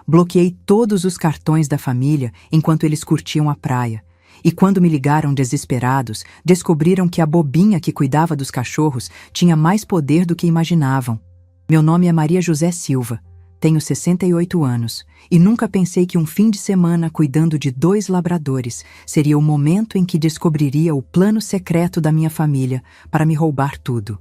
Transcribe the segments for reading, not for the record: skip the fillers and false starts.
Bloqueei todos os cartões da família enquanto eles curtiam a praia. E quando me ligaram desesperados, descobriram que a bobinha que cuidava dos cachorros tinha mais poder do que imaginavam. Meu nome é Maria José Silva, tenho 68 anos e nunca pensei que um fim de semana cuidando de 2 labradores seria o momento em que descobriria o plano secreto da minha família para me roubar tudo.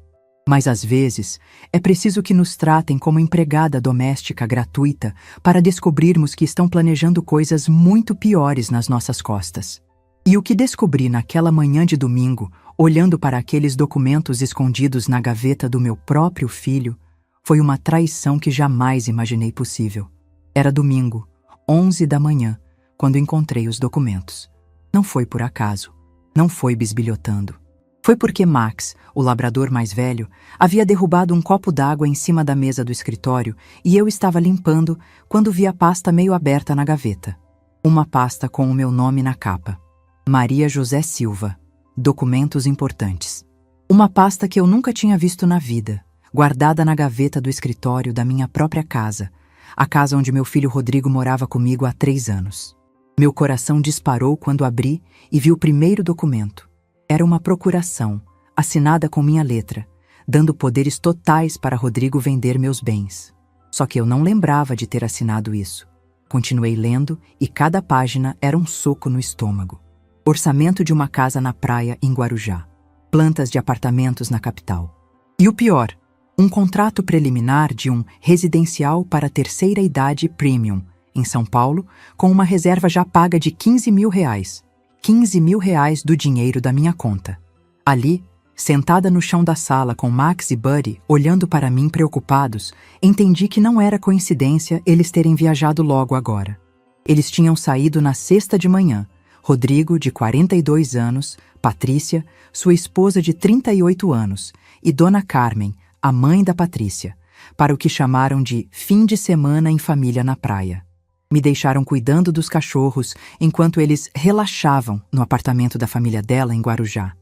Mas às vezes, é preciso que nos tratem como empregada doméstica gratuita para descobrirmos que estão planejando coisas muito piores nas nossas costas. E o que descobri naquela manhã de domingo, olhando para aqueles documentos escondidos na gaveta do meu próprio filho, foi uma traição que jamais imaginei possível. Era domingo, 11 da manhã, quando encontrei os documentos. Não foi por acaso, não foi bisbilhotando. Foi porque Max, o labrador mais velho, havia derrubado um copo d'água em cima da mesa do escritório e eu estava limpando quando vi a pasta meio aberta na gaveta. Uma pasta com o meu nome na capa. Maria José Silva. Documentos importantes. Uma pasta que eu nunca tinha visto na vida, guardada na gaveta do escritório da minha própria casa, a casa onde meu filho Rodrigo morava comigo há 3 anos. Meu coração disparou quando abri e vi o primeiro documento. Era uma procuração, assinada com minha letra, dando poderes totais para Rodrigo vender meus bens. Só que eu não lembrava de ter assinado isso. Continuei lendo e cada página era um soco no estômago. Orçamento de uma casa na praia em Guarujá. Plantas de apartamentos na capital. E o pior, um contrato preliminar de um residencial para terceira idade premium, em São Paulo, com uma reserva já paga de R$15 mil. R$15 mil do dinheiro da minha conta. Ali, sentada no chão da sala com Max e Buddy, olhando para mim preocupados, entendi que não era coincidência eles terem viajado logo agora. Eles tinham saído na sexta de manhã, Rodrigo, de 42 anos, Patrícia, sua esposa de 38 anos, e Dona Carmen, a mãe da Patrícia, para o que chamaram de fim de semana em família na praia. Me deixaram cuidando dos cachorros enquanto eles relaxavam no apartamento da família dela em Guarujá.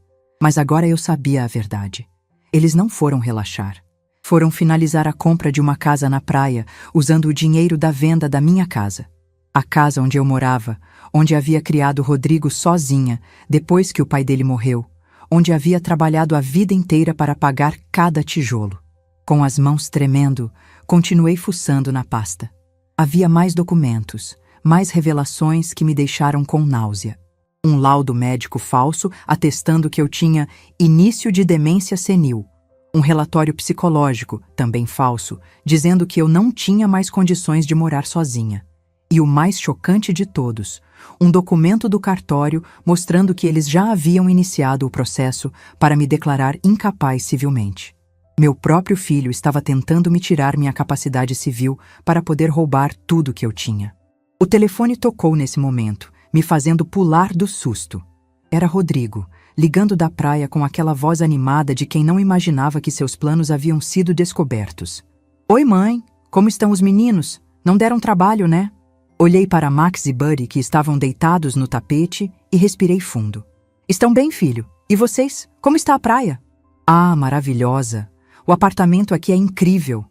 Mas agora eu sabia a verdade. Eles não foram relaxar. Foram finalizar a compra de uma casa na praia usando o dinheiro da venda da minha casa. A casa onde eu morava, onde havia criado Rodrigo sozinha depois que o pai dele morreu, onde havia trabalhado a vida inteira para pagar cada tijolo. Com as mãos tremendo, continuei fuçando na pasta. Havia mais documentos, mais revelações que me deixaram com náusea. Um laudo médico falso atestando que eu tinha início de demência senil. Um relatório psicológico, também falso, dizendo que eu não tinha mais condições de morar sozinha. E o mais chocante de todos, um documento do cartório mostrando que eles já haviam iniciado o processo para me declarar incapaz civilmente. Meu próprio filho estava tentando me tirar minha capacidade civil para poder roubar tudo que eu tinha. O telefone tocou nesse momento, me fazendo pular do susto. Era Rodrigo, ligando da praia com aquela voz animada de quem não imaginava que seus planos haviam sido descobertos. "Oi, mãe, como estão os meninos? Não deram trabalho, né?" Olhei para Max e Buddy, que estavam deitados no tapete, e respirei fundo. "Estão bem, filho. E vocês? Como está a praia?" "Ah, maravilhosa. O apartamento aqui é incrível.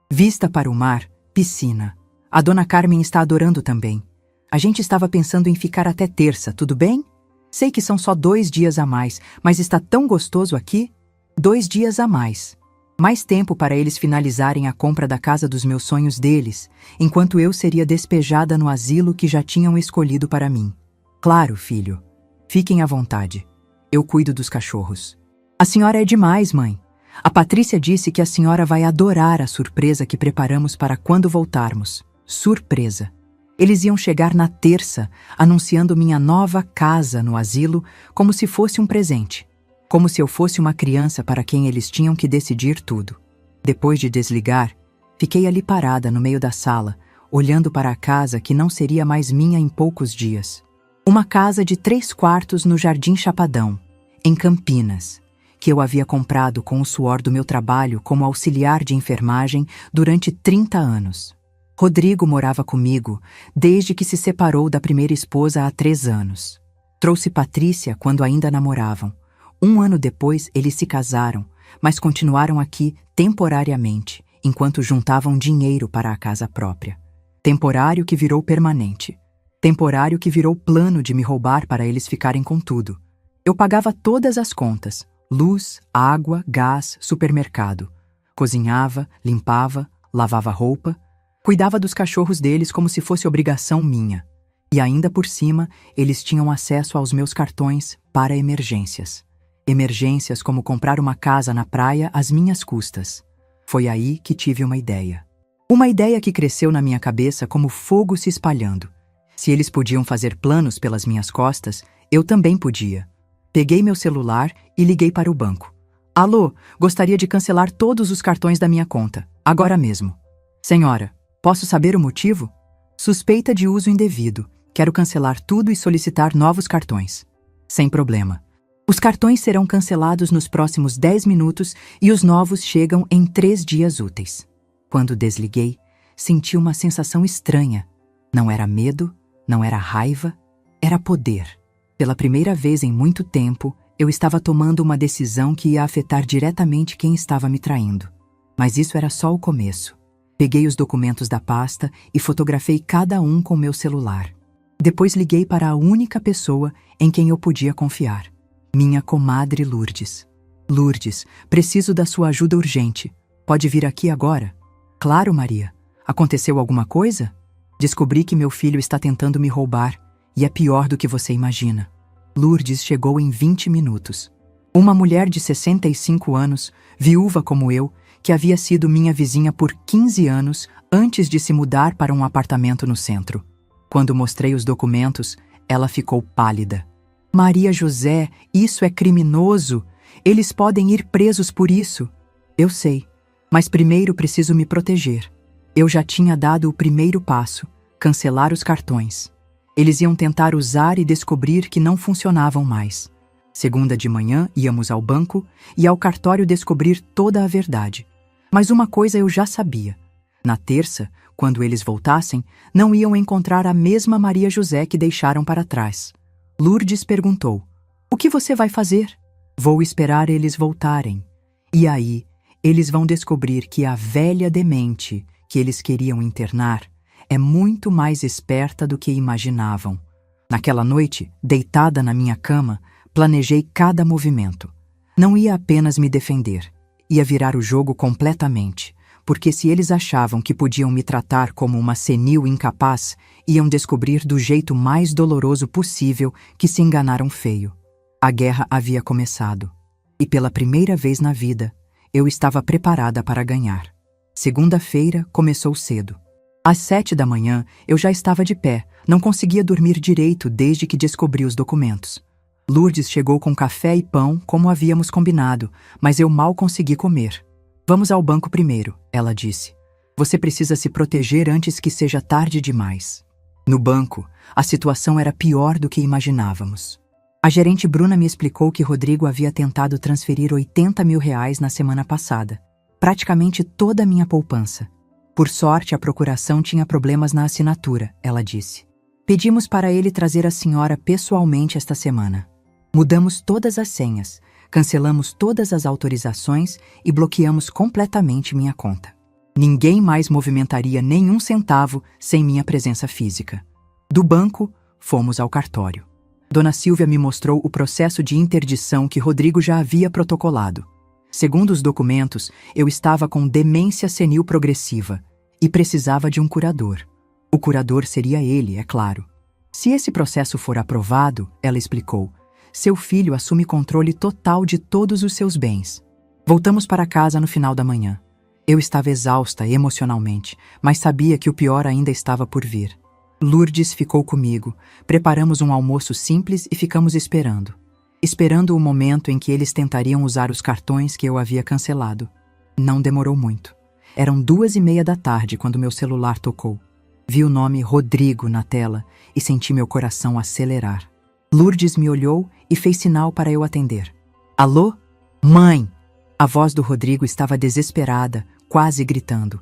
Vista para o mar, piscina. A Dona Carmen está adorando também. A gente estava pensando em ficar até terça, tudo bem? Sei que são só 2 dias a mais, mas está tão gostoso aqui. 2 dias a mais. Mais tempo para eles finalizarem a compra da casa dos meus sonhos deles, enquanto eu seria despejada no asilo que já tinham escolhido para mim. Claro, filho. Fiquem à vontade. Eu cuido dos cachorros." "A senhora é demais, mãe. A Patrícia disse que a senhora vai adorar a surpresa que preparamos para quando voltarmos." Surpresa. Eles iam chegar na terça, anunciando minha nova casa no asilo como se fosse um presente. Como se eu fosse uma criança para quem eles tinham que decidir tudo. Depois de desligar, fiquei ali parada no meio da sala, olhando para a casa que não seria mais minha em poucos dias. Uma casa de 3 quartos no Jardim Chapadão, em Campinas, que eu havia comprado com o suor do meu trabalho como auxiliar de enfermagem durante 30 anos. Rodrigo morava comigo desde que se separou da primeira esposa há 3 anos. Trouxe Patrícia quando ainda namoravam. 1 ano depois, eles se casaram, mas continuaram aqui temporariamente, enquanto juntavam dinheiro para a casa própria. Temporário que virou permanente. Temporário que virou plano de me roubar para eles ficarem com tudo. Eu pagava todas as contas: luz, água, gás, supermercado. Cozinhava, limpava, lavava roupa. Cuidava dos cachorros deles como se fosse obrigação minha. E ainda por cima, eles tinham acesso aos meus cartões para emergências. Emergências como comprar uma casa na praia às minhas custas. Foi aí que tive uma ideia. Uma ideia que cresceu na minha cabeça como fogo se espalhando. Se eles podiam fazer planos pelas minhas costas, eu também podia. Peguei meu celular e liguei para o banco. Alô, gostaria de cancelar todos os cartões da minha conta, agora mesmo. Senhora, posso saber o motivo? Suspeita de uso indevido. Quero cancelar tudo e solicitar novos cartões. Sem problema. Os cartões serão cancelados nos próximos 10 minutos e os novos chegam em 3 dias úteis. Quando desliguei, senti uma sensação estranha. Não era medo, não era raiva, era poder. Pela primeira vez em muito tempo, eu estava tomando uma decisão que ia afetar diretamente quem estava me traindo. Mas isso era só o começo. Peguei os documentos da pasta e fotografei cada um com meu celular. Depois liguei para a única pessoa em quem eu podia confiar. Minha comadre Lourdes. Lourdes, preciso da sua ajuda urgente. Pode vir aqui agora? Claro, Maria. Aconteceu alguma coisa? Descobri que meu filho está tentando me roubar e é pior do que você imagina. Lourdes chegou em 20 minutos. Uma mulher de 65 anos, viúva como eu, que havia sido minha vizinha por 15 anos antes de se mudar para um apartamento no centro. Quando mostrei os documentos, ela ficou pálida. Maria José, isso é criminoso. Eles podem ir presos por isso. Eu sei, mas primeiro preciso me proteger. Eu já tinha dado o primeiro passo, cancelar os cartões. Eles iam tentar usar e descobrir que não funcionavam mais. Segunda de manhã, íamos ao banco e ao cartório descobrir toda a verdade. Mas uma coisa eu já sabia. Na terça, quando eles voltassem, não iam encontrar a mesma Maria José que deixaram para trás. Lourdes perguntou: "O que você vai fazer?" "Vou esperar eles voltarem. E aí, eles vão descobrir que a velha demente que eles queriam internar é muito mais esperta do que imaginavam." Naquela noite, deitada na minha cama, planejei cada movimento. Não ia apenas me defender, ia virar o jogo completamente, porque se eles achavam que podiam me tratar como uma senil incapaz, iam descobrir do jeito mais doloroso possível que se enganaram feio. A guerra havia começado, e pela primeira vez na vida, eu estava preparada para ganhar. Segunda-feira começou cedo. Às 7 da manhã, eu já estava de pé, não conseguia dormir direito desde que descobri os documentos. Lourdes chegou com café e pão, como havíamos combinado, mas eu mal consegui comer. "Vamos ao banco primeiro", ela disse. "Você precisa se proteger antes que seja tarde demais." No banco, a situação era pior do que imaginávamos. A gerente Bruna me explicou que Rodrigo havia tentado transferir R$80 mil na semana passada, praticamente toda a minha poupança. Por sorte, a procuração tinha problemas na assinatura, ela disse. "Pedimos para ele trazer a senhora pessoalmente esta semana. Mudamos todas as senhas, cancelamos todas as autorizações e bloqueamos completamente minha conta. Ninguém mais movimentaria nenhum centavo sem minha presença física." Do banco, fomos ao cartório. Dona Silvia me mostrou o processo de interdição que Rodrigo já havia protocolado. Segundo os documentos, eu estava com demência senil progressiva e precisava de um curador. O curador seria ele, é claro. Se esse processo for aprovado, ela explicou, seu filho assume controle total de todos os seus bens. Voltamos para casa no final da manhã. Eu estava exausta emocionalmente, mas sabia que o pior ainda estava por vir. Lourdes ficou comigo, preparamos um almoço simples e ficamos esperando. Esperando o momento em que eles tentariam usar os cartões que eu havia cancelado. Não demorou muito. Eram 2:30 da tarde quando meu celular tocou. Vi o nome Rodrigo na tela e senti meu coração acelerar. Lourdes me olhou e fez sinal para eu atender. "Alô? Mãe!" A voz do Rodrigo estava desesperada, quase gritando.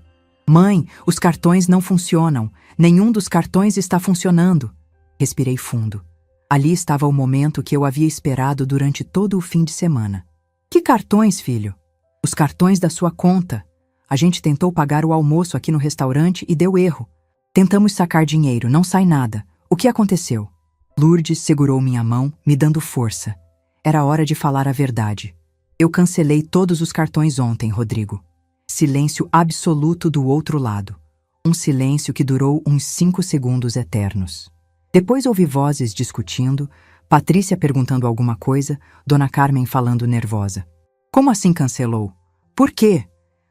"Mãe, os cartões não funcionam. Nenhum dos cartões está funcionando." Respirei fundo. Ali estava o momento que eu havia esperado durante todo o fim de semana. "Que cartões, filho?" "Os cartões da sua conta. A gente tentou pagar o almoço aqui no restaurante e deu erro. Tentamos sacar dinheiro, não sai nada. O que aconteceu? Lourdes segurou minha mão, me dando força. Era hora de falar a verdade. Eu cancelei todos os cartões ontem, Rodrigo. Silêncio absoluto do outro lado. Um silêncio que durou uns 5 segundos eternos. Depois ouvi vozes discutindo, Patrícia perguntando alguma coisa, Dona Carmen falando nervosa. Como assim cancelou? Por quê?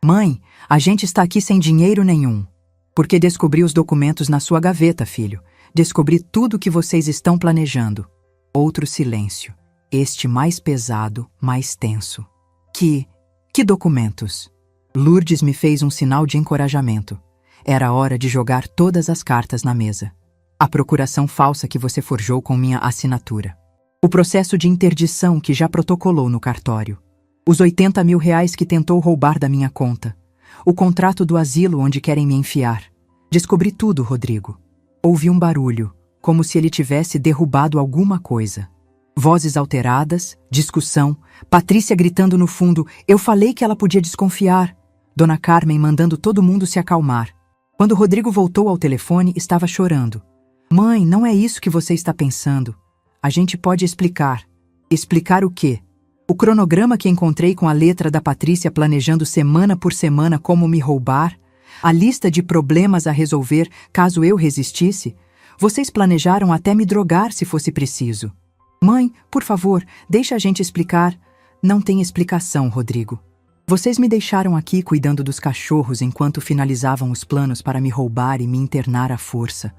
Mãe, a gente está aqui sem dinheiro nenhum. Porque descobri os documentos na sua gaveta, filho. Descobri tudo o que vocês estão planejando. Outro silêncio. Este mais pesado, mais tenso. Que documentos? Lourdes me fez um sinal de encorajamento. Era hora de jogar todas as cartas na mesa. A procuração falsa que você forjou com minha assinatura. O processo de interdição que já protocolou no cartório. Os 80 mil reais que tentou roubar da minha conta. O contrato do asilo onde querem me enfiar. Descobri tudo, Rodrigo. Ouvi um barulho, como se ele tivesse derrubado alguma coisa. Vozes alteradas, discussão, Patrícia gritando no fundo, eu falei que ela podia desconfiar. Dona Carmen mandando todo mundo se acalmar. Quando Rodrigo voltou ao telefone, estava chorando. Mãe, não é isso que você está pensando. A gente pode explicar. Explicar o quê? O cronograma que encontrei com a letra da Patrícia planejando semana por semana como me roubar? A lista de problemas a resolver caso eu resistisse? Vocês planejaram até me drogar se fosse preciso. Mãe, por favor, deixa a gente explicar. Não tem explicação, Rodrigo. Vocês me deixaram aqui cuidando dos cachorros enquanto finalizavam os planos para me roubar e me internar à força.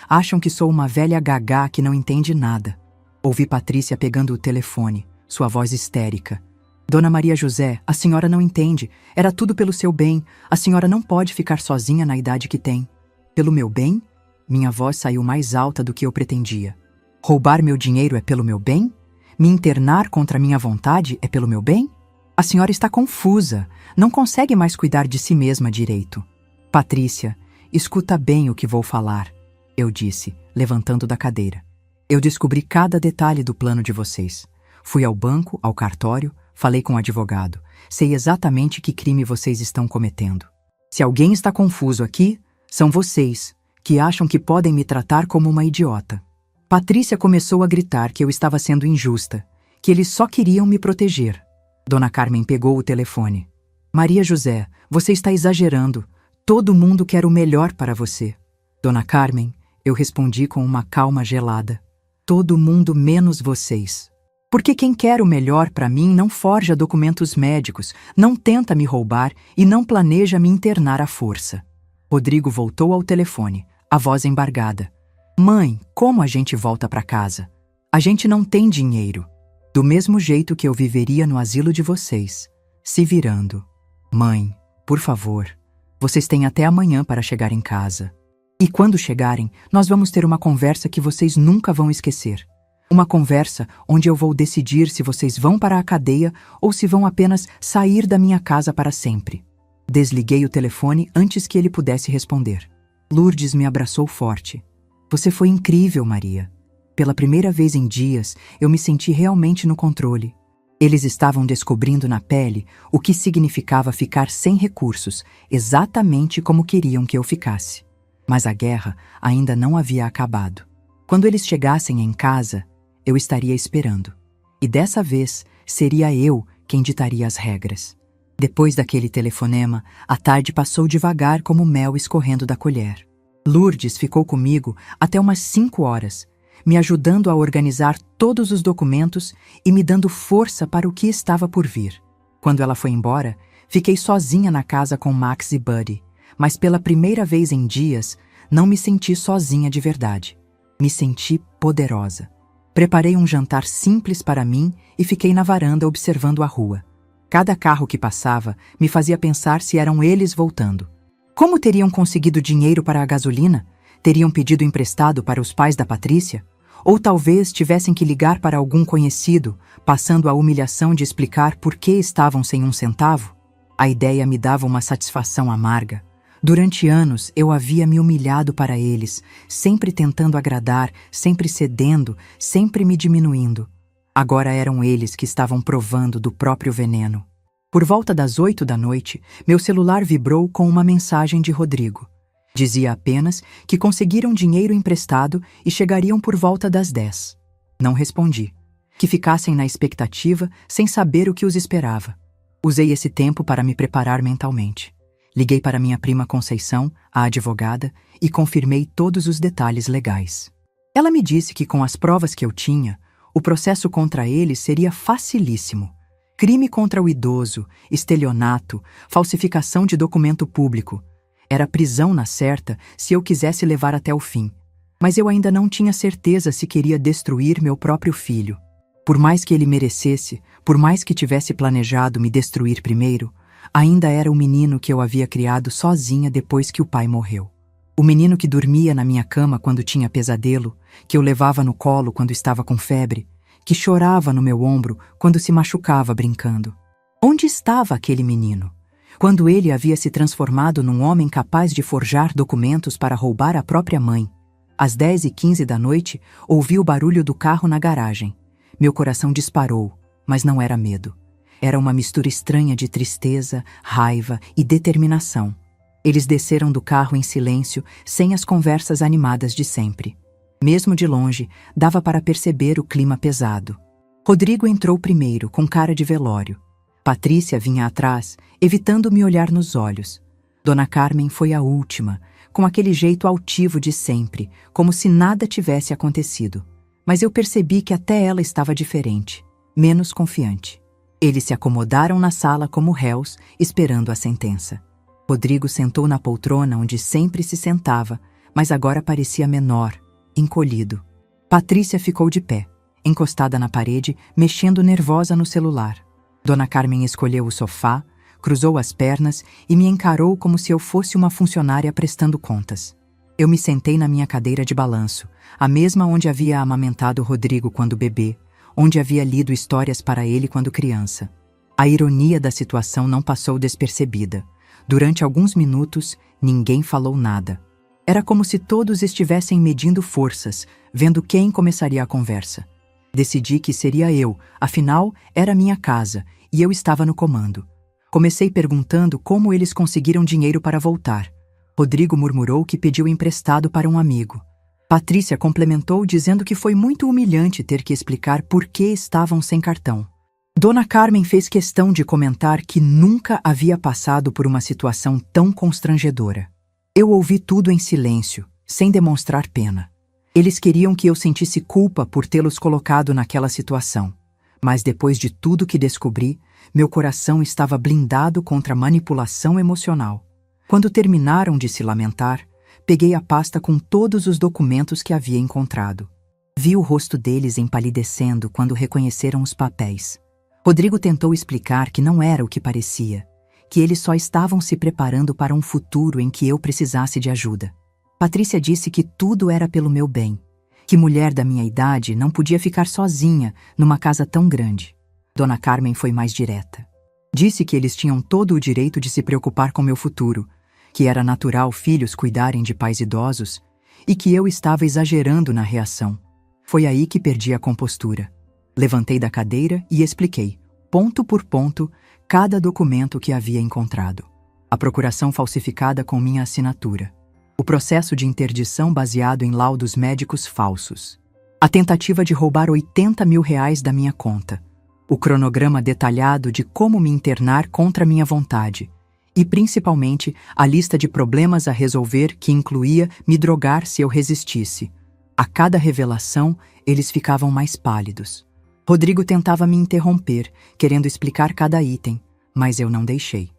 Acham que sou uma velha gagá que não entende nada. Ouvi Patrícia pegando o telefone, sua voz histérica. Dona Maria José, a senhora não entende. Era tudo pelo seu bem. A senhora não pode ficar sozinha na idade que tem. Pelo meu bem? Minha voz saiu mais alta do que eu pretendia. Roubar meu dinheiro é pelo meu bem? Me internar contra minha vontade é pelo meu bem? A senhora está confusa. Não consegue mais cuidar de si mesma direito. Patrícia, escuta bem o que vou falar. Eu disse, levantando da cadeira. Eu descobri cada detalhe do plano de vocês. Fui ao banco, ao cartório, falei com o advogado. Sei exatamente que crime vocês estão cometendo. Se alguém está confuso aqui, são vocês, que acham que podem me tratar como uma idiota. Patrícia começou a gritar que eu estava sendo injusta, que eles só queriam me proteger. Dona Carmen pegou o telefone. Maria José, você está exagerando. Todo mundo quer o melhor para você. Dona Carmen, eu respondi com uma calma gelada. Todo mundo menos vocês. Porque quem quer o melhor para mim não forja documentos médicos, não tenta me roubar e não planeja me internar à força. Rodrigo voltou ao telefone, a voz embargada. Mãe, como a gente volta para casa? A gente não tem dinheiro. Do mesmo jeito que eu viveria no asilo de vocês, se virando. Mãe, por favor, vocês têm até amanhã para chegar em casa. E quando chegarem, nós vamos ter uma conversa que vocês nunca vão esquecer. Uma conversa onde eu vou decidir se vocês vão para a cadeia ou se vão apenas sair da minha casa para sempre. Desliguei o telefone antes que ele pudesse responder. Lourdes me abraçou forte. Você foi incrível, Maria. Pela primeira vez em dias, eu me senti realmente no controle. Eles estavam descobrindo na pele o que significava ficar sem recursos, exatamente como queriam que eu ficasse. Mas a guerra ainda não havia acabado. Quando eles chegassem em casa, eu estaria esperando. E dessa vez, seria eu quem ditaria as regras. Depois daquele telefonema, a tarde passou devagar como mel escorrendo da colher. Lourdes ficou comigo até umas 5 horas, me ajudando a organizar todos os documentos e me dando força para o que estava por vir. Quando ela foi embora, fiquei sozinha na casa com Max e Buddy, mas pela primeira vez em dias, não me senti sozinha de verdade. Me senti poderosa. Preparei um jantar simples para mim e fiquei na varanda observando a rua. Cada carro que passava me fazia pensar se eram eles voltando. Como teriam conseguido dinheiro para a gasolina? Teriam pedido emprestado para os pais da Patrícia? Ou talvez tivessem que ligar para algum conhecido, passando a humilhação de explicar por que estavam sem um centavo? A ideia me dava uma satisfação amarga. Durante anos eu havia me humilhado para eles, sempre tentando agradar, sempre cedendo, sempre me diminuindo. Agora eram eles que estavam provando do próprio veneno. Por volta das 8 da noite, meu celular vibrou com uma mensagem de Rodrigo. Dizia apenas que conseguiram dinheiro emprestado e chegariam por volta das 10. Não respondi. Que ficassem na expectativa sem saber o que os esperava. Usei esse tempo para me preparar mentalmente. Liguei para minha prima Conceição, a advogada, e confirmei todos os detalhes legais. Ela me disse que com as provas que eu tinha, o processo contra ele seria facilíssimo. Crime contra o idoso, estelionato, falsificação de documento público. Era prisão na certa se eu quisesse levar até o fim. Mas eu ainda não tinha certeza se queria destruir meu próprio filho. Por mais que ele merecesse, por mais que tivesse planejado me destruir primeiro, ainda era o menino que eu havia criado sozinha depois que o pai morreu. O menino que dormia na minha cama quando tinha pesadelo, que eu levava no colo quando estava com febre, que chorava no meu ombro quando se machucava brincando. Onde estava aquele menino? Quando ele havia se transformado num homem capaz de forjar documentos para roubar a própria mãe. Às 10h15 da noite, ouvi o barulho do carro na garagem. Meu coração disparou, mas não era medo. Era uma mistura estranha de tristeza, raiva e determinação. Eles desceram do carro em silêncio, sem as conversas animadas de sempre. Mesmo de longe, dava para perceber o clima pesado. Rodrigo entrou primeiro, com cara de velório. Patrícia vinha atrás, evitando me olhar nos olhos. Dona Carmen foi a última, com aquele jeito altivo de sempre, como se nada tivesse acontecido. Mas eu percebi que até ela estava diferente, menos confiante. Eles se acomodaram na sala como réus, esperando a sentença. Rodrigo sentou na poltrona onde sempre se sentava, mas agora parecia menor, encolhido. Patrícia ficou de pé, encostada na parede, mexendo nervosa no celular. Dona Carmen escolheu o sofá, cruzou as pernas e me encarou como se eu fosse uma funcionária prestando contas. Eu me sentei na minha cadeira de balanço, a mesma onde havia amamentado Rodrigo quando bebê, onde havia lido histórias para ele quando criança. A ironia da situação não passou despercebida. Durante alguns minutos, ninguém falou nada. Era como se todos estivessem medindo forças, vendo quem começaria a conversa. Decidi que seria eu, afinal, era minha casa, e eu estava no comando. Comecei perguntando como eles conseguiram dinheiro para voltar. Rodrigo murmurou que pediu emprestado para um amigo. Patrícia complementou dizendo que foi muito humilhante ter que explicar por que estavam sem cartão. Dona Carmen fez questão de comentar que nunca havia passado por uma situação tão constrangedora. Eu ouvi tudo em silêncio, sem demonstrar pena. Eles queriam que eu sentisse culpa por tê-los colocado naquela situação. Mas depois de tudo que descobri, meu coração estava blindado contra manipulação emocional. Quando terminaram de se lamentar, peguei a pasta com todos os documentos que havia encontrado. Vi o rosto deles empalidecendo quando reconheceram os papéis. Rodrigo tentou explicar que não era o que parecia, que eles só estavam se preparando para um futuro em que eu precisasse de ajuda. Patrícia disse que tudo era pelo meu bem, que mulher da minha idade não podia ficar sozinha numa casa tão grande. Dona Carmen foi mais direta. Disse que eles tinham todo o direito de se preocupar com meu futuro, que era natural filhos cuidarem de pais idosos e que eu estava exagerando na reação. Foi aí que perdi a compostura. Levantei da cadeira e expliquei, ponto por ponto, cada documento que havia encontrado. A procuração falsificada com minha assinatura. O processo de interdição baseado em laudos médicos falsos. A tentativa de roubar R$80 mil da minha conta. O cronograma detalhado de como me internar contra minha vontade. E, principalmente, a lista de problemas a resolver que incluía me drogar se eu resistisse. A cada revelação, eles ficavam mais pálidos. Rodrigo tentava me interromper, querendo explicar cada item, mas eu não deixei.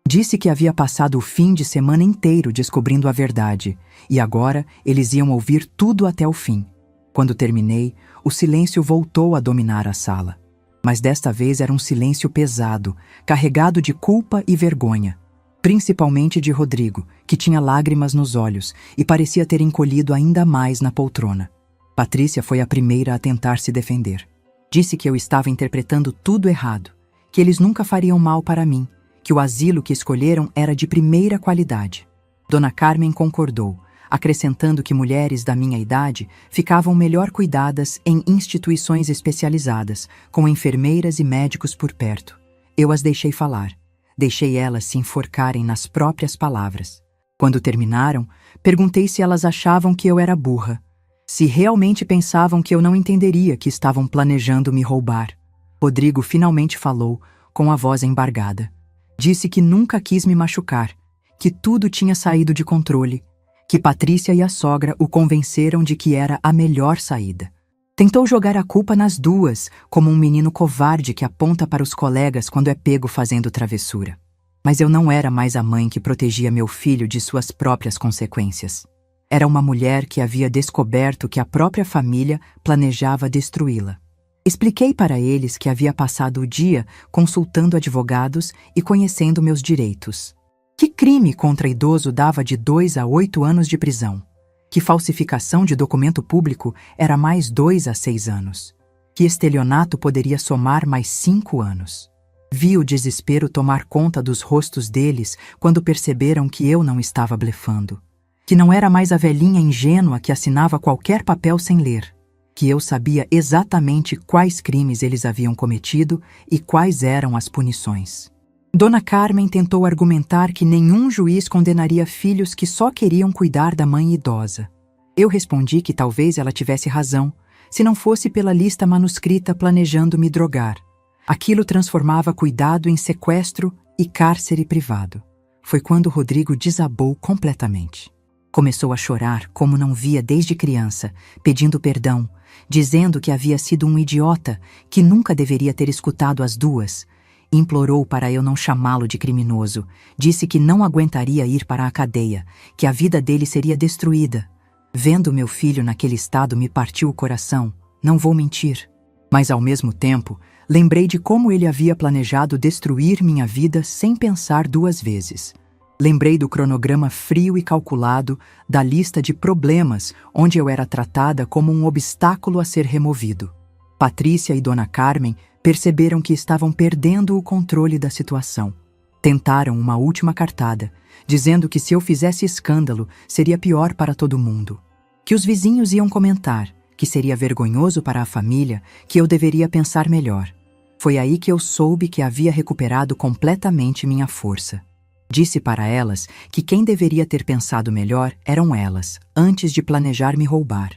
Disse que havia passado o fim de semana inteiro descobrindo a verdade, e agora eles iam ouvir tudo até o fim. Quando terminei, o silêncio voltou a dominar a sala. Mas desta vez era um silêncio pesado, carregado de culpa e vergonha. Principalmente de Rodrigo, que tinha lágrimas nos olhos e parecia ter encolhido ainda mais na poltrona. Patrícia foi a primeira a tentar se defender. Disse que eu estava interpretando tudo errado, que eles nunca fariam mal para mim, que o asilo que escolheram era de primeira qualidade. Dona Carmen concordou, acrescentando que mulheres da minha idade ficavam melhor cuidadas em instituições especializadas, com enfermeiras e médicos por perto. Eu as deixei falar. Deixei elas se enforcarem nas próprias palavras. Quando terminaram, perguntei se elas achavam que eu era burra, se realmente pensavam que eu não entenderia que estavam planejando me roubar. Rodrigo finalmente falou, com a voz embargada. Disse que nunca quis me machucar, que tudo tinha saído de controle, que Patrícia e a sogra o convenceram de que era a melhor saída. Tentou jogar a culpa nas duas, como um menino covarde que aponta para os colegas quando é pego fazendo travessura. Mas eu não era mais a mãe que protegia meu filho de suas próprias consequências. Era uma mulher que havia descoberto que a própria família planejava destruí-la. Expliquei para eles que havia passado o dia consultando advogados e conhecendo meus direitos. Que crime contra idoso dava de 2 a 8 anos de prisão? Que falsificação de documento público era mais 2 a 6 anos? Que estelionato poderia somar mais 5 anos? Vi o desespero tomar conta dos rostos deles quando perceberam que eu não estava blefando. Que não era mais a velhinha ingênua que assinava qualquer papel sem ler. Que eu sabia exatamente quais crimes eles haviam cometido e quais eram as punições. Dona Carmen tentou argumentar que nenhum juiz condenaria filhos que só queriam cuidar da mãe idosa. Eu respondi que talvez ela tivesse razão, se não fosse pela lista manuscrita planejando me drogar. Aquilo transformava cuidado em sequestro e cárcere privado. Foi quando Rodrigo desabou completamente. Começou a chorar como não via desde criança, pedindo perdão, dizendo que havia sido um idiota, que nunca deveria ter escutado as duas. Implorou para eu não chamá-lo de criminoso, disse que não aguentaria ir para a cadeia, que a vida dele seria destruída. Vendo meu filho naquele estado me partiu o coração, não vou mentir. Mas ao mesmo tempo, lembrei de como ele havia planejado destruir minha vida sem pensar 2 vezes. Lembrei do cronograma frio e calculado, da lista de problemas onde eu era tratada como um obstáculo a ser removido. Patrícia e Dona Carmen perceberam que estavam perdendo o controle da situação. Tentaram uma última cartada, dizendo que se eu fizesse escândalo, seria pior para todo mundo. Que os vizinhos iam comentar, que seria vergonhoso para a família, que eu deveria pensar melhor. Foi aí que eu soube que havia recuperado completamente minha força. Disse para elas que quem deveria ter pensado melhor eram elas, antes de planejar me roubar.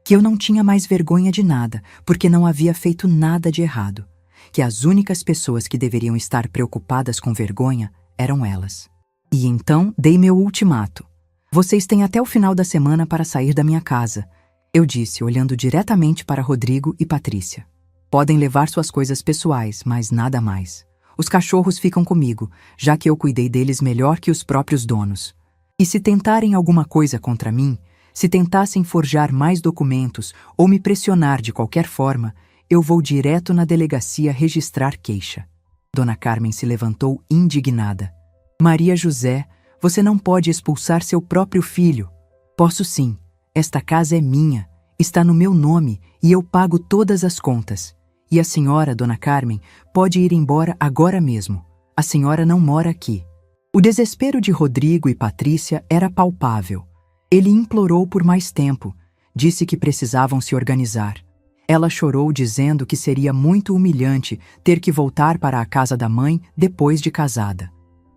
Que eu não tinha mais vergonha de nada, porque não havia feito nada de errado. Que as únicas pessoas que deveriam estar preocupadas com vergonha eram elas. E então dei meu ultimato. Vocês têm até o final da semana para sair da minha casa, eu disse, olhando diretamente para Rodrigo e Patrícia. Podem levar suas coisas pessoais, mas nada mais. Os cachorros ficam comigo, já que eu cuidei deles melhor que os próprios donos. E se tentarem alguma coisa contra mim, se tentassem forjar mais documentos ou me pressionar de qualquer forma, eu vou direto na delegacia registrar queixa. Dona Carmen se levantou indignada. Maria José, você não pode expulsar seu próprio filho. Posso sim. Esta casa é minha, está no meu nome e eu pago todas as contas. E a senhora, Dona Carmen, pode ir embora agora mesmo. A senhora não mora aqui. O desespero de Rodrigo e Patrícia era palpável. Ele implorou por mais tempo, disse que precisavam se organizar. Ela chorou dizendo que seria muito humilhante ter que voltar para a casa da mãe depois de casada.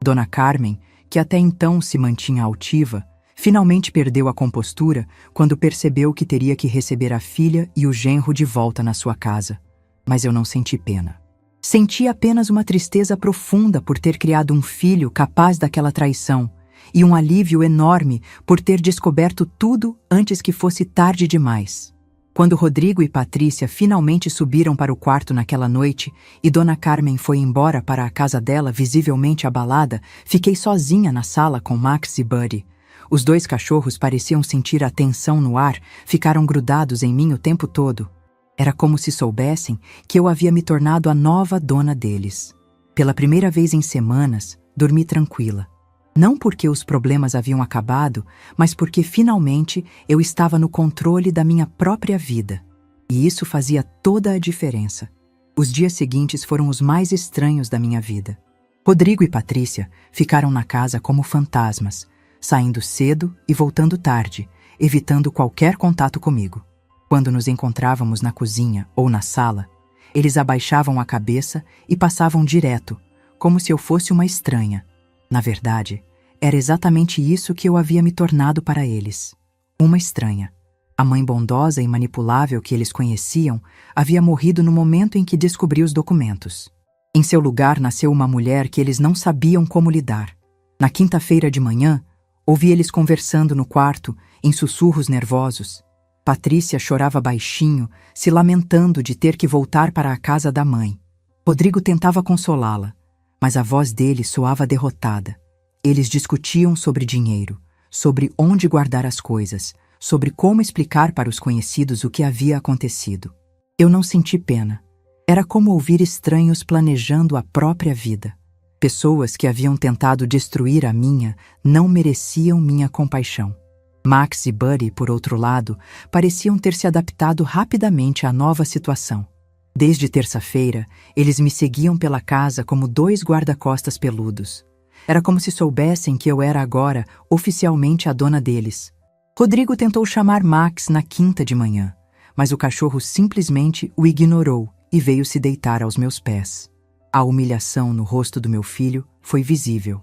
Dona Carmen, que até então se mantinha altiva, finalmente perdeu a compostura quando percebeu que teria que receber a filha e o genro de volta na sua casa. Mas eu não senti pena. Senti apenas uma tristeza profunda por ter criado um filho capaz daquela traição e um alívio enorme por ter descoberto tudo antes que fosse tarde demais. Quando Rodrigo e Patrícia finalmente subiram para o quarto naquela noite e Dona Carmen foi embora para a casa dela visivelmente abalada, fiquei sozinha na sala com Max e Buddy. Os 2 cachorros pareciam sentir a tensão no ar, ficaram grudados em mim o tempo todo. Era como se soubessem que eu havia me tornado a nova dona deles. Pela primeira vez em semanas, dormi tranquila. Não porque os problemas haviam acabado, mas porque finalmente eu estava no controle da minha própria vida. E isso fazia toda a diferença. Os dias seguintes foram os mais estranhos da minha vida. Rodrigo e Patrícia ficaram na casa como fantasmas, saindo cedo e voltando tarde, evitando qualquer contato comigo. Quando nos encontrávamos na cozinha ou na sala, eles abaixavam a cabeça e passavam direto, como se eu fosse uma estranha. Na verdade, Era exatamente isso que eu havia me tornado para eles. Uma estranha. A mãe bondosa e manipulável que eles conheciam havia morrido no momento em que descobri os documentos. Em seu lugar nasceu uma mulher que eles não sabiam como lidar. Na quinta-feira de manhã, ouvi eles conversando no quarto, em sussurros nervosos. Patrícia chorava baixinho, se lamentando de ter que voltar para a casa da mãe. Rodrigo tentava consolá-la, mas a voz dele soava derrotada. Eles discutiam sobre dinheiro, sobre onde guardar as coisas, sobre como explicar para os conhecidos o que havia acontecido. Eu não senti pena. Era como ouvir estranhos planejando a própria vida. Pessoas que haviam tentado destruir a minha não mereciam minha compaixão. Max e Buddy, por outro lado, pareciam ter se adaptado rapidamente à nova situação. Desde terça-feira, eles me seguiam pela casa como dois guarda-costas peludos. Era como se soubessem que eu era agora oficialmente a dona deles. Rodrigo tentou chamar Max na quinta de manhã, mas o cachorro simplesmente o ignorou e veio se deitar aos meus pés. A humilhação no rosto do meu filho foi visível.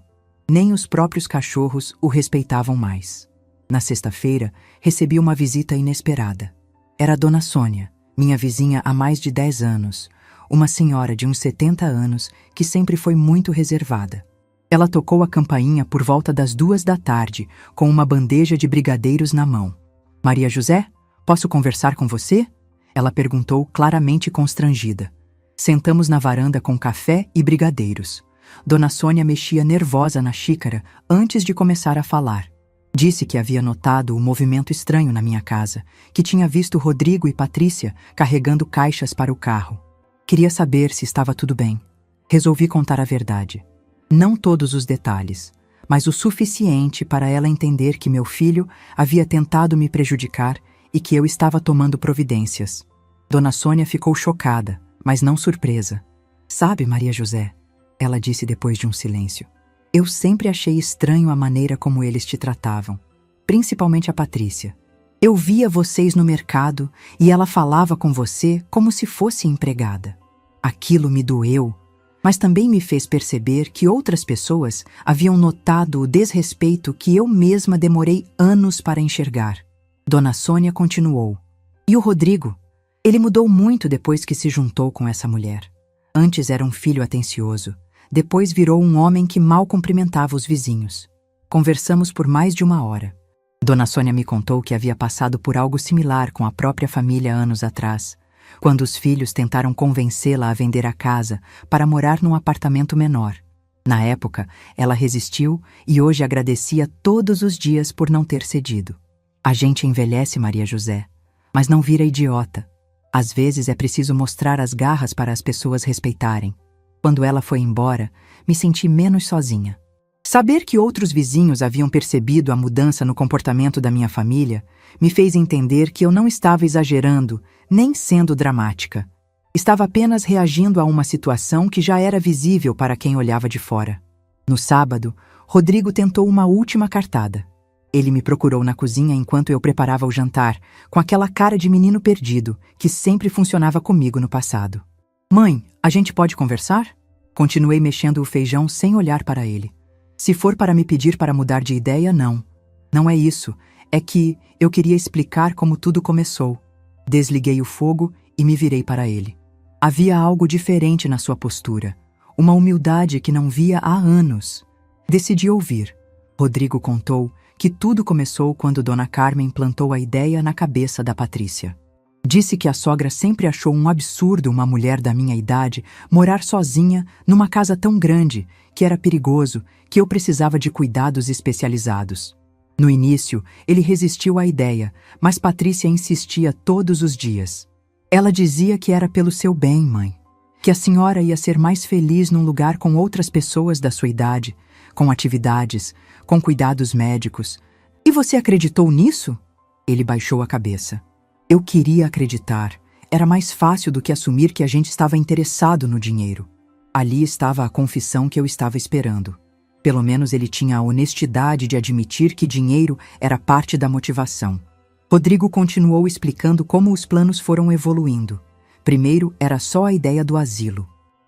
Nem os próprios cachorros o respeitavam mais. Na sexta-feira, recebi uma visita inesperada. Era a Dona Sônia, minha vizinha há mais de 10 anos, uma senhora de uns 70 anos que sempre foi muito reservada. Ela tocou a campainha por volta das 2 da tarde, com uma bandeja de brigadeiros na mão. "Maria José, posso conversar com você?" Ela perguntou, claramente constrangida. Sentamos na varanda com café e brigadeiros. Dona Sônia mexia nervosa na xícara antes de começar a falar. Disse que havia notado um movimento estranho na minha casa, que tinha visto Rodrigo e Patrícia carregando caixas para o carro. Queria saber se estava tudo bem. Resolvi contar a verdade. Não todos os detalhes, mas o suficiente para ela entender que meu filho havia tentado me prejudicar e que eu estava tomando providências. Dona Sônia ficou chocada, mas não surpresa. "Sabe, Maria José," ela disse depois de um silêncio, "eu sempre achei estranho a maneira como eles te tratavam, principalmente a Patrícia. Eu via vocês no mercado e ela falava com você como se fosse empregada. Aquilo me doeu, mas também me fez perceber que outras pessoas haviam notado o desrespeito que eu mesma demorei anos para enxergar." Dona Sônia continuou. "E o Rodrigo? Ele mudou muito depois que se juntou com essa mulher. Antes era um filho atencioso. Depois virou um homem que mal cumprimentava os vizinhos. Conversamos por mais de 1 hora. Dona Sônia me contou que havia passado por algo similar com a própria família anos atrás, quando os filhos tentaram convencê-la a vender a casa para morar num apartamento menor. Na época, ela resistiu e hoje agradecia todos os dias por não ter cedido. A gente envelhece, Maria José, mas não vira idiota. Às vezes é preciso mostrar as garras para as pessoas respeitarem. Quando ela foi embora, me senti menos sozinha. Saber que outros vizinhos haviam percebido a mudança no comportamento da minha família me fez entender que eu não estava exagerando, nem sendo dramática. Estava apenas reagindo a uma situação que já era visível para quem olhava de fora. No sábado, Rodrigo tentou uma última cartada. Ele me procurou na cozinha enquanto eu preparava o jantar, com aquela cara de menino perdido que sempre funcionava comigo no passado. "Mãe, a gente pode conversar?" Continuei mexendo o feijão sem olhar para ele. "Se for para me pedir para mudar de ideia, não. Não é isso. É que eu queria explicar como tudo começou." Desliguei o fogo e me virei para ele. Havia algo diferente na sua postura, uma humildade que não via há anos. Decidi ouvir. Rodrigo contou que tudo começou quando Dona Carmen plantou a ideia na cabeça da Patrícia. Disse que a sogra sempre achou um absurdo uma mulher da minha idade morar sozinha numa casa tão grande, que era perigoso, que eu precisava de cuidados especializados. No início, ele resistiu à ideia, mas Patrícia insistia todos os dias. Ela dizia que era pelo seu bem, mãe, que a senhora ia ser mais feliz num lugar com outras pessoas da sua idade, com atividades, com cuidados médicos. "E você acreditou nisso?" Ele baixou a cabeça. Eu queria acreditar. Era mais fácil do que assumir que a gente estava interessado no dinheiro. Ali estava a confissão que eu estava esperando. Pelo menos ele tinha a honestidade de admitir que dinheiro era parte da motivação. Rodrigo continuou explicando como os planos foram evoluindo. Primeiro era só a ideia do asilo.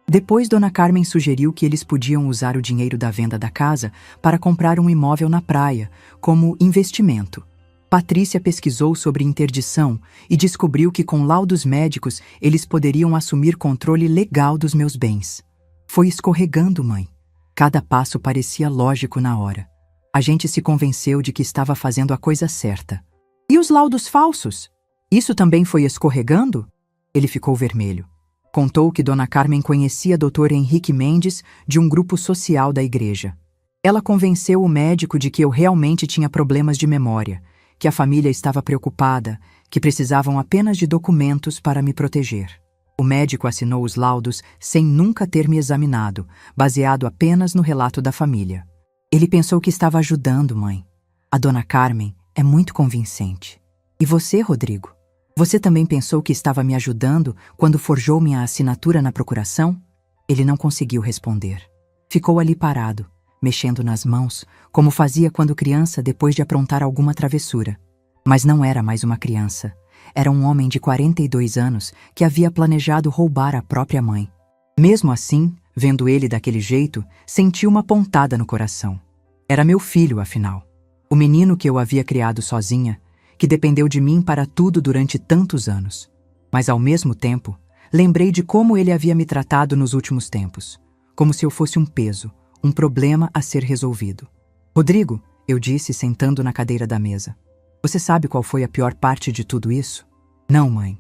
Depois, Dona Carmen sugeriu que eles podiam usar o dinheiro da venda da casa para comprar um imóvel na praia, como investimento. Patrícia pesquisou sobre interdição e descobriu que, com laudos médicos, eles poderiam assumir controle legal dos meus bens. Foi escorregando, mãe. Cada passo parecia lógico na hora. A gente se convenceu de que estava fazendo a coisa certa. E os laudos falsos? Isso também foi escorregando? Ele ficou vermelho. Contou que Dona Carmen conhecia Dr. Henrique Mendes de um grupo social da igreja. Ela convenceu o médico de que eu realmente tinha problemas de memória, que a família estava preocupada, que precisavam apenas de documentos para me proteger. O médico assinou os laudos sem nunca ter me examinado, baseado apenas no relato da família. Ele pensou que estava ajudando, mãe. A Dona Carmen é muito convincente. E você, Rodrigo? Você também pensou que estava me ajudando quando forjou minha assinatura na procuração? Ele não conseguiu responder. Ficou ali parado, mexendo nas mãos, como fazia quando criança depois de aprontar alguma travessura. Mas não era mais uma criança. Era um homem de 42 anos que havia planejado roubar a própria mãe. Mesmo assim, vendo ele daquele jeito, senti uma pontada no coração. Era meu filho, afinal. O menino que eu havia criado sozinha, que dependeu de mim para tudo durante tantos anos. Mas, ao mesmo tempo, lembrei de como ele havia me tratado nos últimos tempos. Como se eu fosse um peso, um problema a ser resolvido. Rodrigo, eu disse sentando na cadeira da mesa. Você sabe qual foi a pior parte de tudo isso? Não, mãe.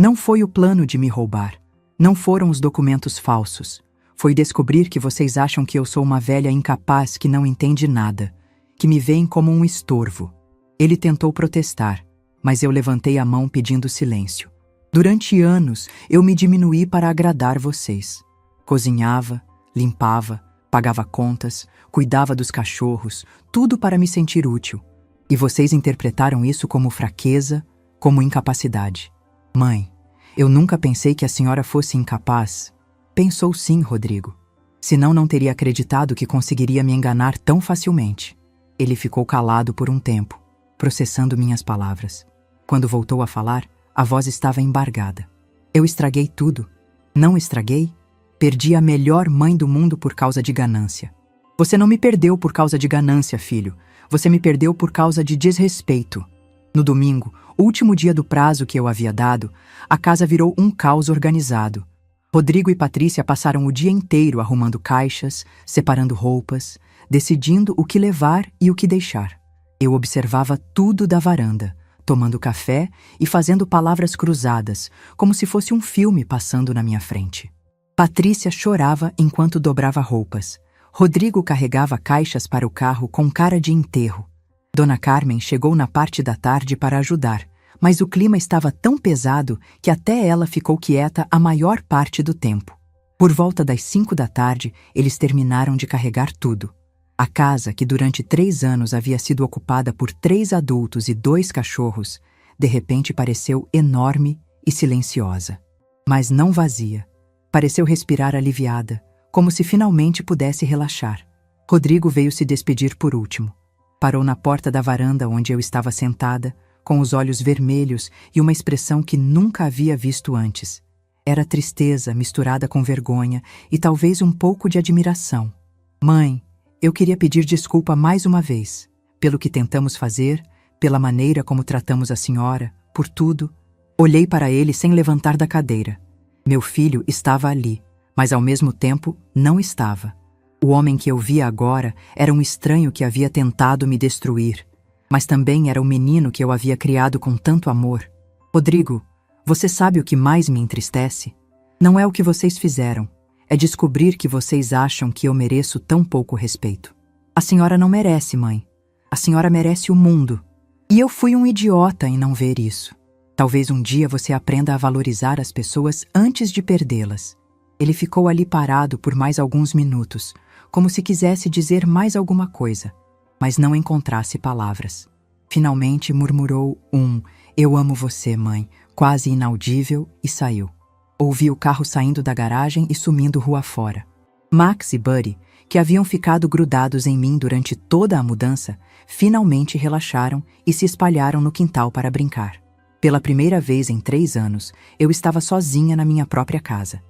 Não foi o plano de me roubar. Não foram os documentos falsos. Foi descobrir que vocês acham que eu sou uma velha incapaz que não entende nada, que me veem como um estorvo. Ele tentou protestar, mas eu levantei a mão pedindo silêncio. Durante anos, eu me diminuí para agradar vocês. Cozinhava, limpava, pagava contas, cuidava dos cachorros, tudo para me sentir útil. E vocês interpretaram isso como fraqueza, como incapacidade. Mãe, eu nunca pensei que a senhora fosse incapaz. Pensou sim, Rodrigo. Senão não teria acreditado que conseguiria me enganar tão facilmente. Ele ficou calado por um tempo, processando minhas palavras. Quando voltou a falar, a voz estava embargada. Eu estraguei tudo. Não estraguei? Perdi a melhor mãe do mundo por causa de ganância. Você não me perdeu por causa de ganância, filho. Você me perdeu por causa de desrespeito. No domingo, último dia do prazo que eu havia dado, a casa virou um caos organizado. Rodrigo e Patrícia passaram o dia inteiro arrumando caixas, separando roupas, decidindo o que levar e o que deixar. Eu observava tudo da varanda, tomando café e fazendo palavras cruzadas, como se fosse um filme passando na minha frente. Patrícia chorava enquanto dobrava roupas. Rodrigo carregava caixas para o carro com cara de enterro. Dona Carmen chegou na parte da tarde para ajudar, mas o clima estava tão pesado que até ela ficou quieta a maior parte do tempo. Por volta das 5 da tarde, eles terminaram de carregar tudo. A casa, que durante 3 anos havia sido ocupada por 3 adultos e 2 cachorros, de repente pareceu enorme e silenciosa. Mas não vazia. Pareceu respirar aliviada, como se finalmente pudesse relaxar. Rodrigo veio se despedir por último. Parou na porta da varanda onde eu estava sentada, com os olhos vermelhos e uma expressão que nunca havia visto antes. Era tristeza misturada com vergonha e talvez um pouco de admiração. Mãe, eu queria pedir desculpa mais uma vez, pelo que tentamos fazer, pela maneira como tratamos a senhora, por tudo. Olhei para ele sem levantar da cadeira. Meu filho estava ali, mas ao mesmo tempo não estava. O homem que eu via agora era um estranho que havia tentado me destruir, mas também era o menino que eu havia criado com tanto amor. Rodrigo, você sabe o que mais me entristece? Não é o que vocês fizeram, é descobrir que vocês acham que eu mereço tão pouco respeito. A senhora não merece, mãe. A senhora merece o mundo. E eu fui um idiota em não ver isso. Talvez um dia você aprenda a valorizar as pessoas antes de perdê-las. Ele ficou ali parado por mais alguns minutos, como se quisesse dizer mais alguma coisa, mas não encontrasse palavras. Finalmente murmurou "Eu amo você, mãe", quase inaudível, e saiu. Ouvi o carro saindo da garagem e sumindo rua fora. Max e Buddy, que haviam ficado grudados em mim durante toda a mudança, finalmente relaxaram e se espalharam no quintal para brincar. Pela primeira vez em 3 anos, eu estava sozinha na minha própria casa.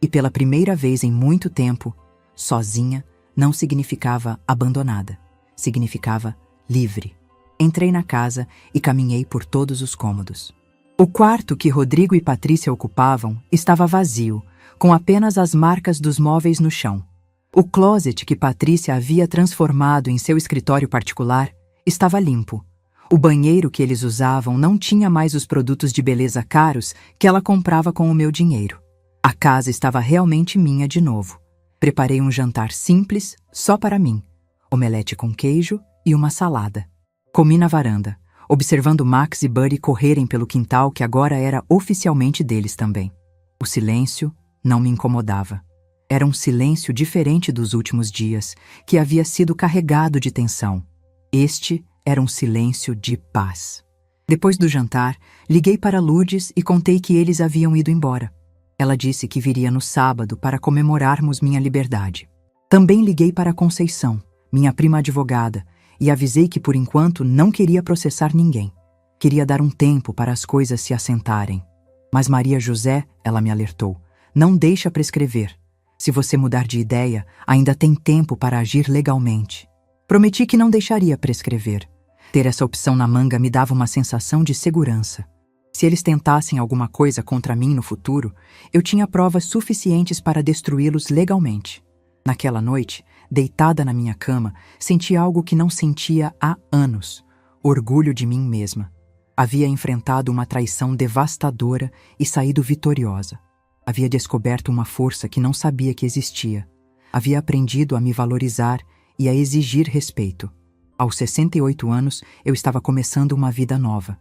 E pela primeira vez em muito tempo, sozinha não significava abandonada, significava livre. Entrei na casa e caminhei por todos os cômodos. O quarto que Rodrigo e Patrícia ocupavam estava vazio, com apenas as marcas dos móveis no chão. O closet que Patrícia havia transformado em seu escritório particular estava limpo. O banheiro que eles usavam não tinha mais os produtos de beleza caros que ela comprava com o meu dinheiro. A casa estava realmente minha de novo. Preparei um jantar simples, só para mim. Omelete com queijo e uma salada. Comi na varanda, observando Max e Buddy correrem pelo quintal que agora era oficialmente deles também. O silêncio não me incomodava. Era um silêncio diferente dos últimos dias, que havia sido carregado de tensão. Este era um silêncio de paz. Depois do jantar, liguei para Lourdes e contei que eles haviam ido embora. Ela disse que viria no sábado para comemorarmos minha liberdade. Também liguei para Conceição, minha prima advogada, e avisei que por enquanto não queria processar ninguém. Queria dar um tempo para as coisas se assentarem. Mas Maria José, ela me alertou, não deixa prescrever. Se você mudar de ideia, ainda tem tempo para agir legalmente. Prometi que não deixaria prescrever. Ter essa opção na manga me dava uma sensação de segurança. Se eles tentassem alguma coisa contra mim no futuro, eu tinha provas suficientes para destruí-los legalmente. Naquela noite, deitada na minha cama, senti algo que não sentia há anos: orgulho de mim mesma. Havia enfrentado uma traição devastadora e saído vitoriosa. Havia descoberto uma força que não sabia que existia. Havia aprendido a me valorizar e a exigir respeito. Aos 68 anos, eu estava começando uma vida nova.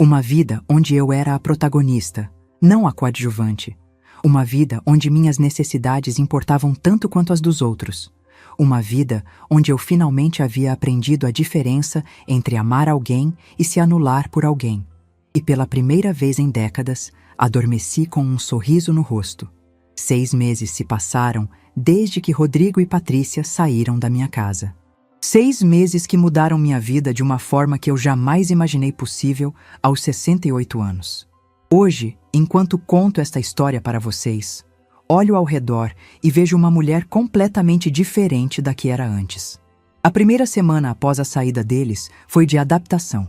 Uma vida onde eu era a protagonista, não a coadjuvante. Uma vida onde minhas necessidades importavam tanto quanto as dos outros. Uma vida onde eu finalmente havia aprendido a diferença entre amar alguém e se anular por alguém. E pela primeira vez em décadas, adormeci com um sorriso no rosto. 6 meses se passaram desde que Rodrigo e Patrícia saíram da minha casa. 6 meses que mudaram minha vida de uma forma que eu jamais imaginei possível aos 68 anos. Hoje, enquanto conto esta história para vocês, olho ao redor e vejo uma mulher completamente diferente da que era antes. A primeira semana após a saída deles foi de adaptação.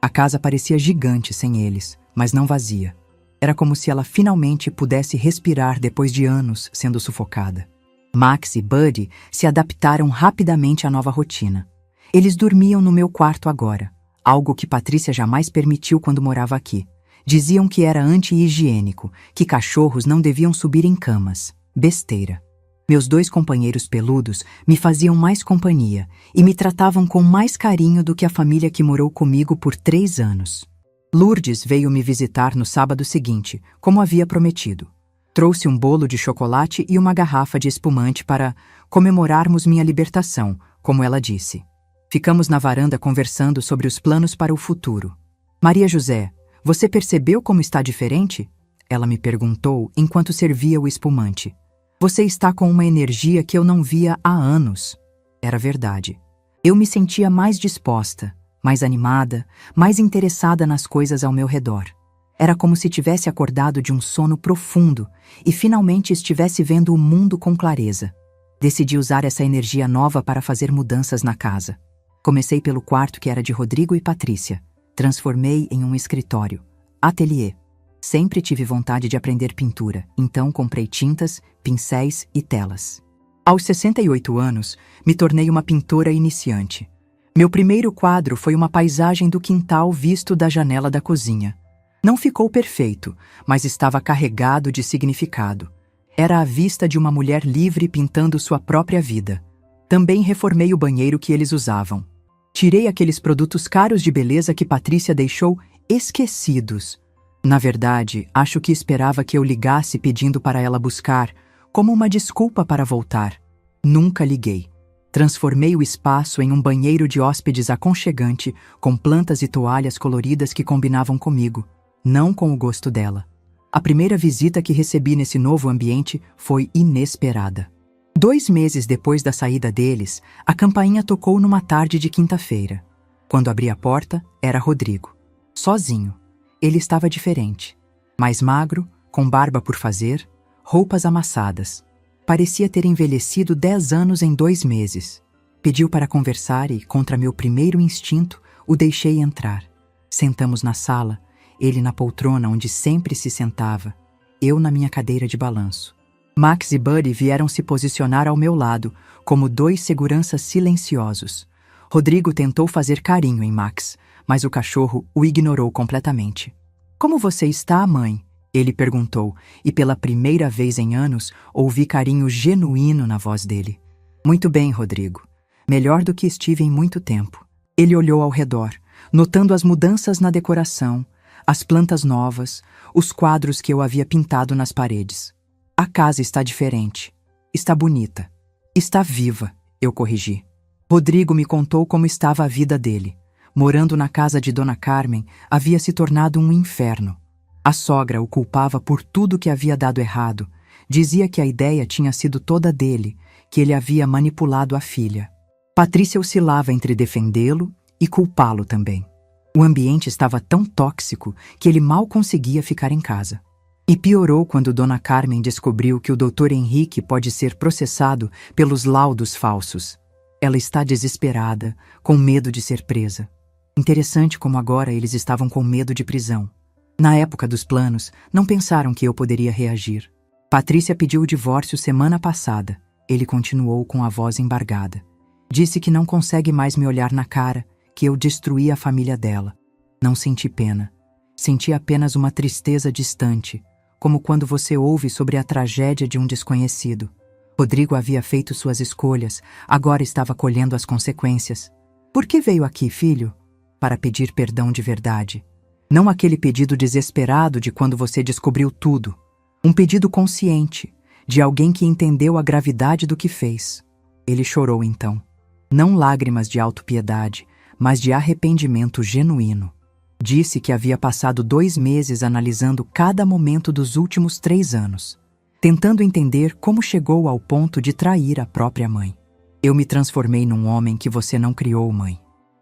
A casa parecia gigante sem eles, mas não vazia. Era como se ela finalmente pudesse respirar depois de anos sendo sufocada. Max e Buddy se adaptaram rapidamente à nova rotina. Eles dormiam no meu quarto agora, algo que Patrícia jamais permitiu quando morava aqui. Diziam que era anti-higiênico, que cachorros não deviam subir em camas. Besteira. Meus 2 companheiros peludos me faziam mais companhia e me tratavam com mais carinho do que a família que morou comigo por 3 anos. Lourdes veio me visitar no sábado seguinte, como havia prometido. Trouxe um bolo de chocolate e uma garrafa de espumante para comemorarmos minha libertação, como ela disse. Ficamos na varanda conversando sobre os planos para o futuro. Maria José, você percebeu como está diferente? Ela me perguntou enquanto servia o espumante. Você está com uma energia que eu não via há anos. Era verdade. Eu me sentia mais disposta, mais animada, mais interessada nas coisas ao meu redor. Era como se tivesse acordado de um sono profundo e finalmente estivesse vendo o mundo com clareza. Decidi usar essa energia nova para fazer mudanças na casa. Comecei pelo quarto que era de Rodrigo e Patrícia. Transformei em um escritório, ateliê. Sempre tive vontade de aprender pintura, então comprei tintas, pincéis e telas. Aos 68 anos, me tornei uma pintora iniciante. Meu primeiro quadro foi uma paisagem do quintal visto da janela da cozinha. Não ficou perfeito, mas estava carregado de significado. Era a vista de uma mulher livre pintando sua própria vida. Também reformei o banheiro que eles usavam. Tirei aqueles produtos caros de beleza que Patrícia deixou esquecidos. Na verdade, acho que esperava que eu ligasse pedindo para ela buscar, como uma desculpa para voltar. Nunca liguei. Transformei o espaço em um banheiro de hóspedes aconchegante, com plantas e toalhas coloridas que combinavam comigo, não com o gosto dela. A primeira visita que recebi nesse novo ambiente foi inesperada. 2 meses depois da saída deles, a campainha tocou numa tarde de quinta-feira. Quando abri a porta, era Rodrigo. Sozinho. Ele estava diferente. Mais magro, com barba por fazer, roupas amassadas. Parecia ter envelhecido 10 anos em 2 meses. Pediu para conversar e, contra meu primeiro instinto, o deixei entrar. Sentamos na sala, ele na poltrona onde sempre se sentava, eu na minha cadeira de balanço. Max e Buddy vieram se posicionar ao meu lado, como 2 seguranças silenciosos. Rodrigo tentou fazer carinho em Max, mas o cachorro o ignorou completamente. "Como você está, mãe?" ele perguntou, e pela primeira vez em anos ouvi carinho genuíno na voz dele. "Muito bem, Rodrigo. Melhor do que estive em muito tempo." Ele olhou ao redor, notando as mudanças na decoração, as plantas novas, os quadros que eu havia pintado nas paredes. "A casa está diferente. Está bonita. Está viva", eu corrigi. Rodrigo me contou como estava a vida dele. Morando na casa de Dona Carmen, havia se tornado um inferno. A sogra o culpava por tudo que havia dado errado. Dizia que a ideia tinha sido toda dele, que ele havia manipulado a filha. Patrícia oscilava entre defendê-lo e culpá-lo também. O ambiente estava tão tóxico que ele mal conseguia ficar em casa. E piorou quando Dona Carmen descobriu que o Dr. Henrique pode ser processado pelos laudos falsos. Ela está desesperada, com medo de ser presa. Interessante como agora eles estavam com medo de prisão. Na época dos planos, não pensaram que eu poderia reagir. Patrícia pediu o divórcio semana passada. Ele continuou com a voz embargada. Disse que não consegue mais me olhar na cara, que eu destruí a família dela. Não senti pena. Senti apenas uma tristeza distante, como quando você ouve sobre a tragédia de um desconhecido. Rodrigo havia feito suas escolhas, agora estava colhendo as consequências. "Por que veio aqui, filho?" "Para pedir perdão de verdade. Não aquele pedido desesperado de quando você descobriu tudo. Um pedido consciente, de alguém que entendeu a gravidade do que fez." Ele chorou então. Não lágrimas de autopiedade, mas de arrependimento genuíno. Disse que havia passado 2 meses analisando cada momento dos últimos 3 anos, tentando entender como chegou ao ponto de trair a própria mãe. "Eu me transformei num homem que você não criou, mãe.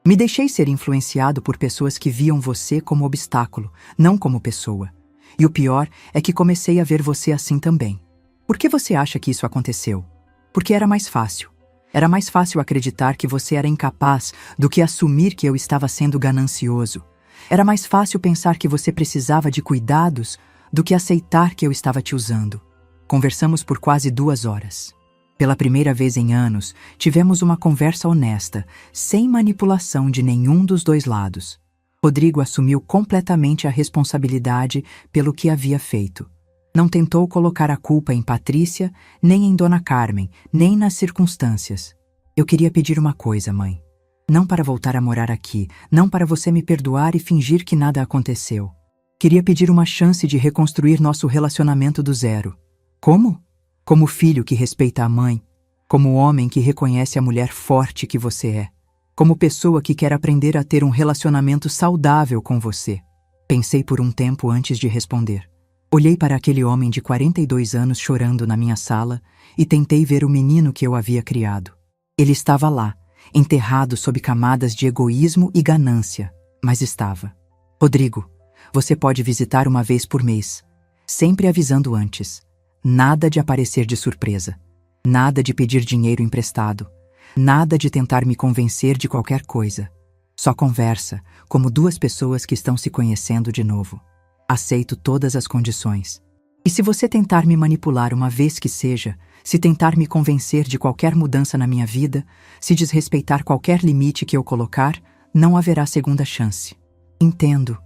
Me deixei ser influenciado por pessoas que viam você como obstáculo, não como pessoa. E o pior é que comecei a ver você assim também. Por que você acha que isso aconteceu? Porque era mais fácil. Era mais fácil acreditar que você era incapaz do que assumir que eu estava sendo ganancioso. Era mais fácil pensar que você precisava de cuidados do que aceitar que eu estava te usando." Conversamos por quase 2 horas. Pela primeira vez em anos, tivemos uma conversa honesta, sem manipulação de nenhum dos 2 lados. Rodrigo assumiu completamente a responsabilidade pelo que havia feito. Não tentou colocar a culpa em Patrícia, nem em Dona Carmen, nem nas circunstâncias. "Eu queria pedir uma coisa, mãe. Não para voltar a morar aqui, não para você me perdoar e fingir que nada aconteceu. Queria pedir uma chance de reconstruir nosso relacionamento do zero." "Como?" "Como filho que respeita a mãe, como homem que reconhece a mulher forte que você é, como pessoa que quer aprender a ter um relacionamento saudável com você." Pensei por um tempo antes de responder. Olhei para aquele homem de 42 anos chorando na minha sala e tentei ver o menino que eu havia criado. Ele estava lá, enterrado sob camadas de egoísmo e ganância, mas estava. "Rodrigo, você pode visitar uma vez por mês, sempre avisando antes. Nada de aparecer de surpresa. Nada de pedir dinheiro emprestado. Nada de tentar me convencer de qualquer coisa. Só conversa, como 2 pessoas que estão se conhecendo de novo. Aceito todas as condições. E se você tentar me manipular uma vez que seja, se tentar me convencer de qualquer mudança na minha vida, se desrespeitar qualquer limite que eu colocar, não haverá segunda chance." "Entendo."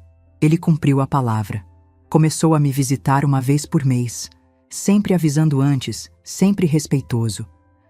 Ele cumpriu a palavra. Começou a me visitar uma vez por mês, sempre avisando antes, sempre respeitoso.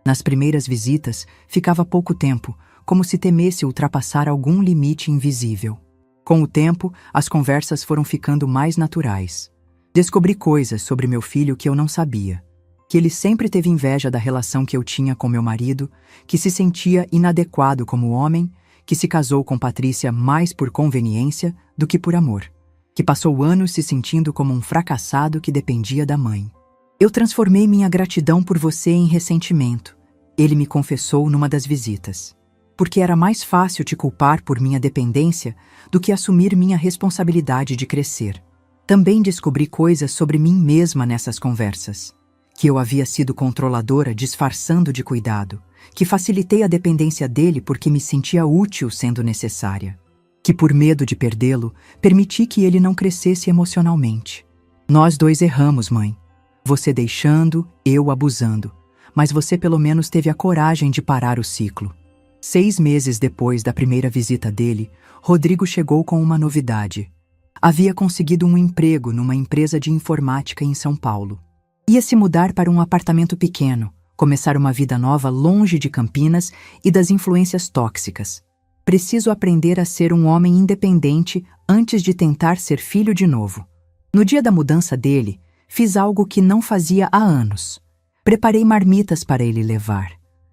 Nas primeiras visitas, ficava pouco tempo, como se temesse ultrapassar algum limite invisível. Com o tempo, as conversas foram ficando mais naturais. Descobri coisas sobre meu filho que eu não sabia. Que ele sempre teve inveja da relação que eu tinha com meu marido, que se sentia inadequado como homem, que se casou com Patrícia mais por conveniência do que por amor, que passou anos se sentindo como um fracassado que dependia da mãe. "Eu transformei minha gratidão por você em ressentimento", ele me confessou numa das visitas. "Porque era mais fácil te culpar por minha dependência do que assumir minha responsabilidade de crescer. Também descobri coisas sobre mim mesma nessas conversas. Que eu havia sido controladora disfarçando de cuidado, que facilitei a dependência dele porque me sentia útil sendo necessária, que por medo de perdê-lo, permiti que ele não crescesse emocionalmente. Nós dois erramos, mãe. Você deixando, eu abusando, mas você pelo menos teve a coragem de parar o ciclo. 6 meses depois da primeira visita dele, Rodrigo chegou com uma novidade. Havia conseguido um emprego numa empresa de informática em São Paulo. Ia se mudar para um apartamento pequeno, começar uma vida nova longe de Campinas e das influências tóxicas. Preciso aprender a ser um homem independente antes de tentar ser filho de novo. No dia da mudança dele, fiz algo que não fazia há anos. Preparei marmitas para ele levar.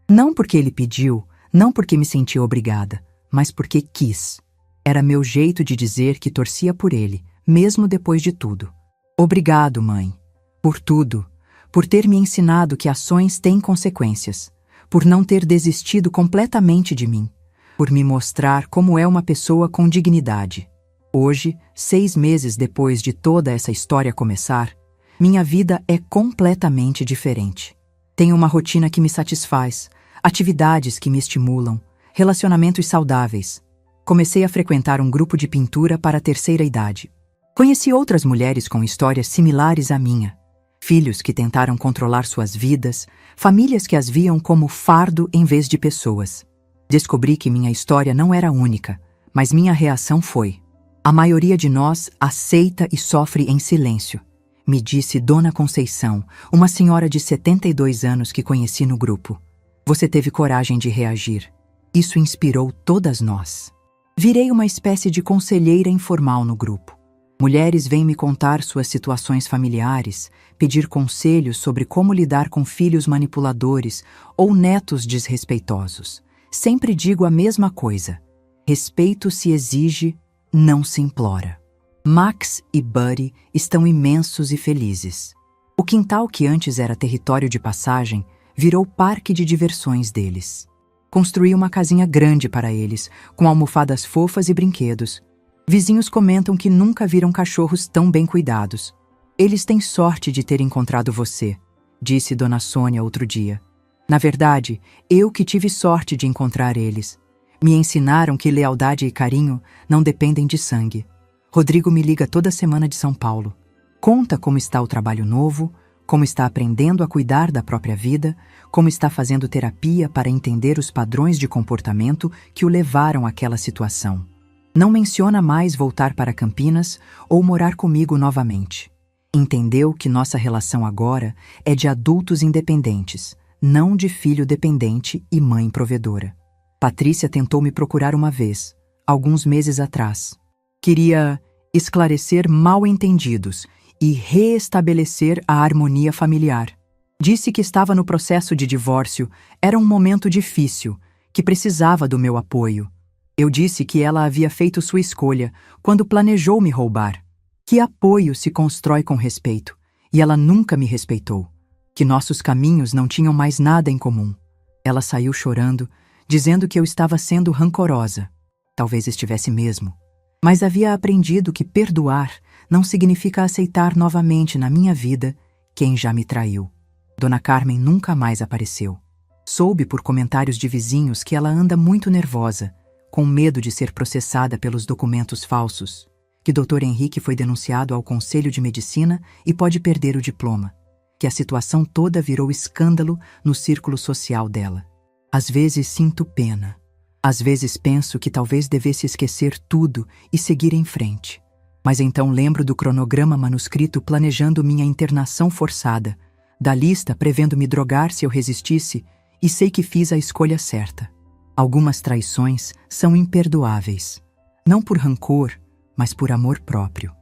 Não porque ele pediu, não porque me sentia obrigada, mas porque quis. Era meu jeito de dizer que torcia por ele, mesmo depois de tudo. Obrigado, mãe. Por tudo. Por ter me ensinado que ações têm consequências. Por não ter desistido completamente de mim. Por me mostrar como é uma pessoa com dignidade. Hoje, 6 meses depois de toda essa história começar, minha vida é completamente diferente. Tenho uma rotina que me satisfaz, atividades que me estimulam, relacionamentos saudáveis. Comecei a frequentar um grupo de pintura para a terceira idade. Conheci outras mulheres com histórias similares à minha. Filhos que tentaram controlar suas vidas, famílias que as viam como fardo em vez de pessoas. Descobri que minha história não era única, mas minha reação foi: a maioria de nós aceita e sofre em silêncio, me disse Dona Conceição, uma senhora de 72 anos que conheci no grupo. Você teve coragem de reagir. Isso inspirou todas nós. Virei uma espécie de conselheira informal no grupo. Mulheres vêm me contar suas situações familiares, pedir conselhos sobre como lidar com filhos manipuladores ou netos desrespeitosos. Sempre digo a mesma coisa: respeito se exige, não se implora. Max e Buddy estão imensos e felizes. O quintal que antes era território de passagem virou parque de diversões deles. Construí uma casinha grande para eles, com almofadas fofas e brinquedos. Vizinhos comentam que nunca viram cachorros tão bem cuidados. Eles têm sorte de ter encontrado você, disse Dona Sônia outro dia. Na verdade, eu que tive sorte de encontrar eles. Me ensinaram que lealdade e carinho não dependem de sangue. Rodrigo me liga toda semana de São Paulo. Conta como está o trabalho novo, como está aprendendo a cuidar da própria vida, como está fazendo terapia para entender os padrões de comportamento que o levaram àquela situação. Não menciona mais voltar para Campinas ou morar comigo novamente. Entendeu que nossa relação agora é de adultos independentes, não de filho dependente e mãe provedora. Patrícia tentou me procurar uma vez, alguns meses atrás. Queria esclarecer mal-entendidos e reestabelecer a harmonia familiar. Disse que estava no processo de divórcio, era um momento difícil, que precisava do meu apoio. Eu disse que ela havia feito sua escolha quando planejou me roubar. Que apoio se constrói com respeito, e ela nunca me respeitou. Que nossos caminhos não tinham mais nada em comum. Ela saiu chorando, dizendo que eu estava sendo rancorosa. Talvez estivesse mesmo. Mas havia aprendido que perdoar não significa aceitar novamente na minha vida quem já me traiu. Dona Carmen nunca mais apareceu. Soube por comentários de vizinhos que ela anda muito nervosa, com medo de ser processada pelos documentos falsos, que Dr. Henrique foi denunciado ao Conselho de Medicina e pode perder o diploma, que a situação toda virou escândalo no círculo social dela. Às vezes sinto pena. Às vezes penso que talvez devesse esquecer tudo e seguir em frente. Mas então lembro do cronograma manuscrito planejando minha internação forçada, da lista prevendo me drogar se eu resistisse, e sei que fiz a escolha certa. Algumas traições são imperdoáveis, não por rancor, mas por amor próprio.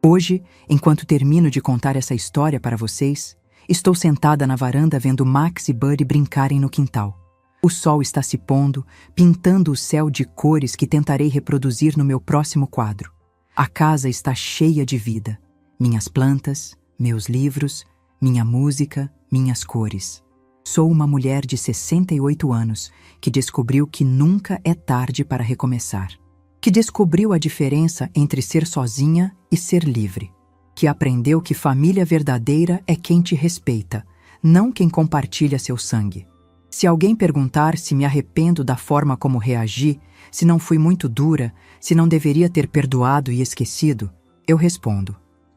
Hoje, enquanto termino de contar essa história para vocês, estou sentada na varanda vendo Max e Buddy brincarem no quintal. O sol está se pondo, pintando o céu de cores que tentarei reproduzir no meu próximo quadro. A casa está cheia de vida. Minhas plantas, meus livros, minha música, minhas cores. Sou uma mulher de 68 anos que descobriu que nunca é tarde para recomeçar. Que descobriu a diferença entre ser sozinha e ser livre. que aprendeu que família verdadeira é quem te respeita, não quem compartilha seu sangue. Se alguém perguntar se me arrependo da forma como reagi, se não fui muito dura, se não deveria ter perdoado e esquecido, eu respondo: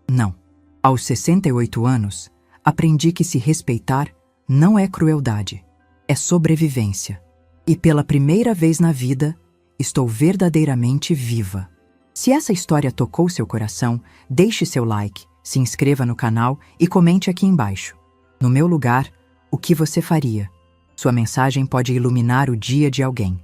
não. Aos 68 anos, aprendi que se respeitar não é crueldade, é sobrevivência. E pela primeira vez na vida, estou verdadeiramente viva. Se essa história tocou seu coração, deixe seu like, se inscreva no canal e comente aqui embaixo. No meu lugar, o que você faria? Sua mensagem pode iluminar o dia de alguém.